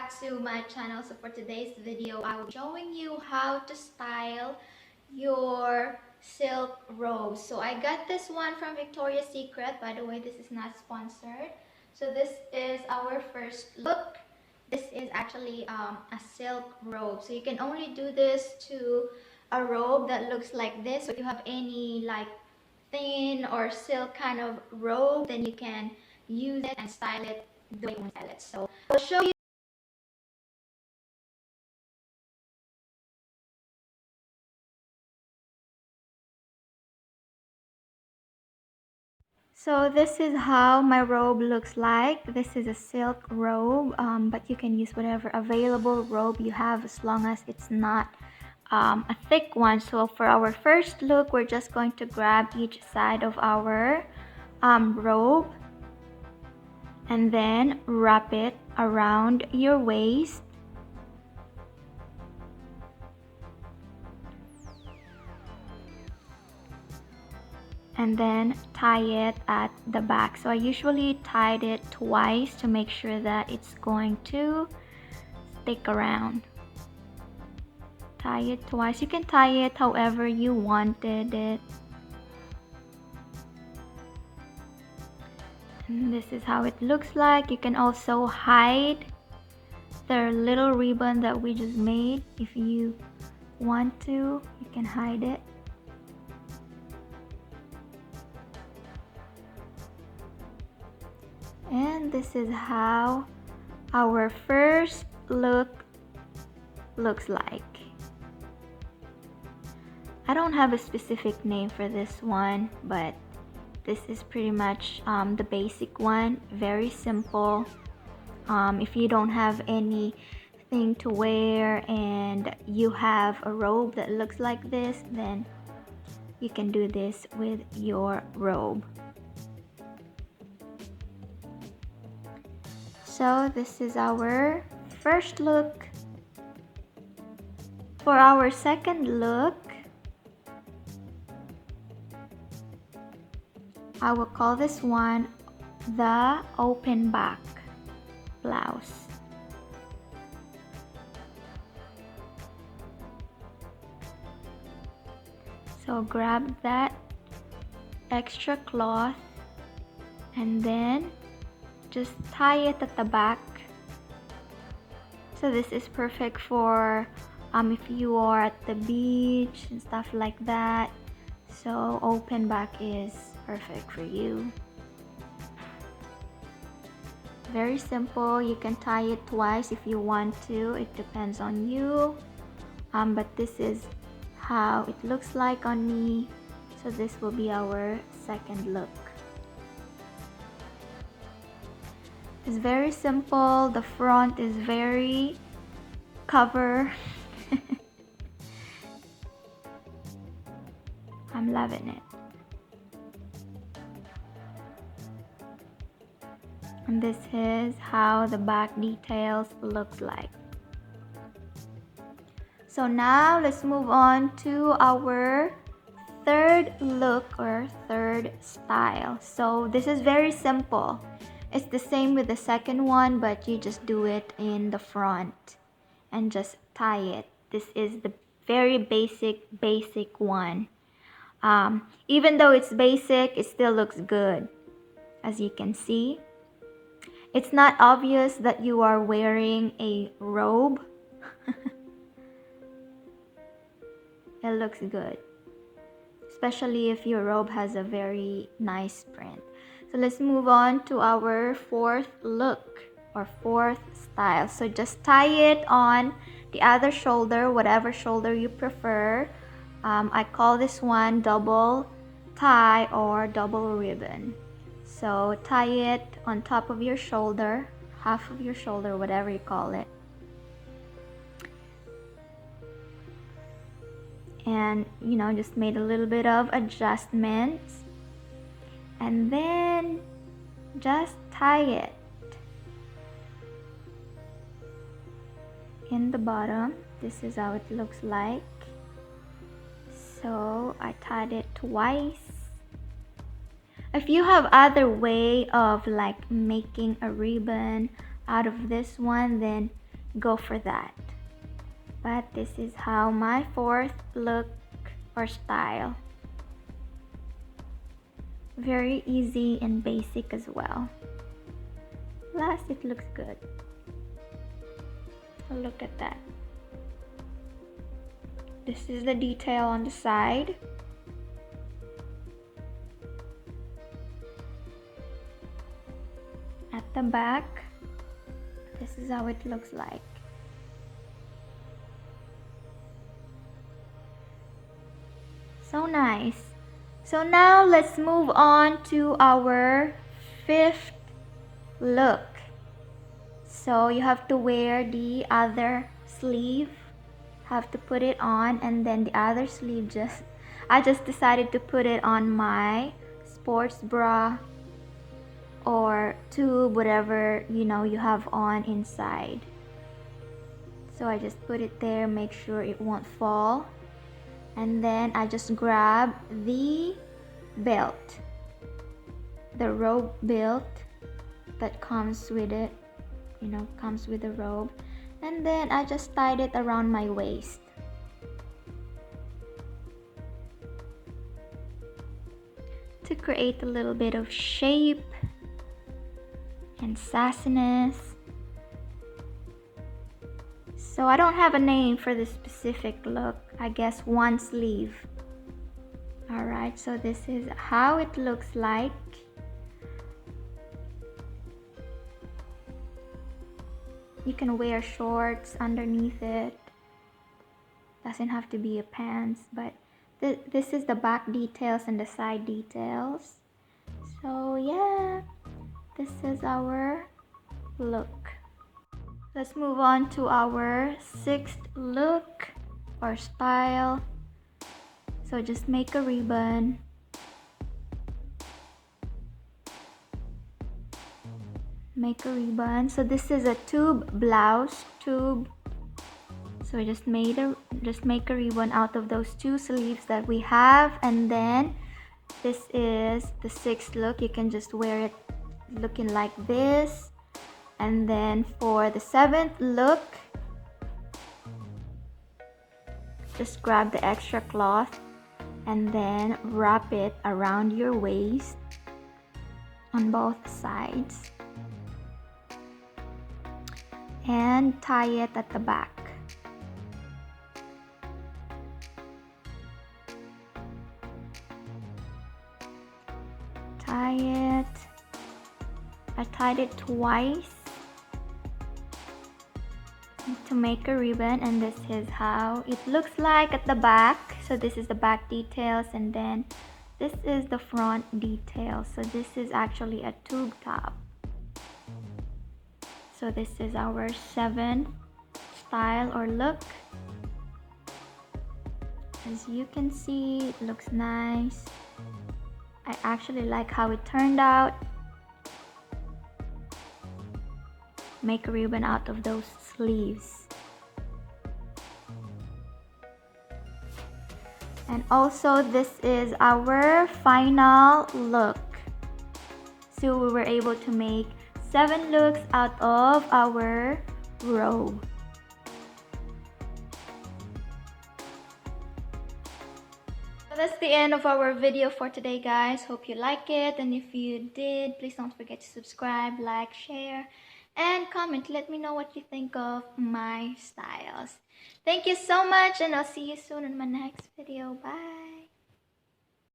back to my channel. So for today's video, I will be showing you how to style your silk robe. So I got this one from Victoria's Secret. By the way, this is not sponsored. So this is our first look. This is actually a silk robe. So you can only do this to a robe that looks like this. So if you have any like thin or silk kind of robe, then you can use it and style it the way you want to style it. So I'll show you. So this is how my robe looks like. This is a silk robe, but you can use whatever available robe you have as long as it's not a thick one. So for our first look, we're just going to grab each side of our robe and then wrap it around your waist. And then tie it at the back. So I usually tied it twice to make sure that it's going to stick around. Tie it twice. You can tie it however you wanted it. And this is how it looks like. You can also hide the little ribbon that we just made. If you want to, you can hide it. And this is how our first look looks like. I don't have a specific name for this one, but this is pretty much the basic one. Very simple. If you don't have anything to wear and you have a robe that looks like this, then you can do this with your robe. So this is our first look. For our second look, I will call this one the open back blouse. So grab that extra cloth and then just tie it at the back. So this is perfect for if you are at the beach and stuff like that. So open back is perfect for you. Very simple. You can tie it twice if you want to. It depends on you. But this is how it looks like on me. So this will be our second look. It's very simple. The front is very cover. I'm loving it. And this is how the back details looks like. So now let's move on to our third look or third style. So this is very simple. It's the same with the second one, but you just do it in the front and just tie it. This is the very basic one. Even though it's basic, it still looks good. As you can see, it's not obvious that you are wearing a robe. It looks good, especially if your robe has a very nice print. So let's move on to our fourth look or fourth style. So just tie it on the other shoulder, whatever shoulder you prefer. I call this one double tie or double ribbon. So tie it on top of your shoulder, half of your shoulder, whatever you call it. And just made a little bit of adjustments. And then just tie it in the bottom. This is how it looks like. So I tied it twice. If you have other way of like making a ribbon out of this one, then go for that. But this is how my fourth look or style. Very easy and basic as well. Plus it looks good. Look at that. This is the detail on the side. At the back, this is how it looks like. So nice. So now let's move on to our fifth look. So you have to wear the other sleeve, have to put it on, and then the other sleeve I just decided to put it on my sports bra or tube, whatever you have on inside. So I just put it there, make sure it won't fall, and then I just grab the belt, the robe belt that comes with it, comes with the robe, and then I just tied it around my waist. To create a little bit of shape and sassiness. So I don't have a name for this specific look. I guess one sleeve. Alright, so this is how it looks like. You can wear shorts underneath it. Doesn't have to be a pants, but this is the back details and the side details. So yeah, this is our look. Let's move on to our sixth look or style. So just make a ribbon. Make a ribbon. So this is a tube blouse, tube. So just make a ribbon out of those two sleeves that we have, and then this is the sixth look. You can just wear it looking like this. And then for the seventh look, just grab the extra cloth and then wrap it around your waist on both sides and tie it at the back. Tie it. I tied it twice to make a ribbon, and this is how it looks like at the back. So this is the back details, and then this is the front detail. So this is actually a tube top. So this is our seventh style or look. As you can see, it looks nice. I actually like how it turned out. Make a ribbon out of those sleeves. And also this is our final look. So we were able to make 7 looks out of our robe. So that's the end of our video for today, guys. Hope you like it, and if you did, please don't forget to subscribe, like, share, and comment. Let me know what you think of my styles. Thank you so much, and I'll see you soon in my next video. Bye.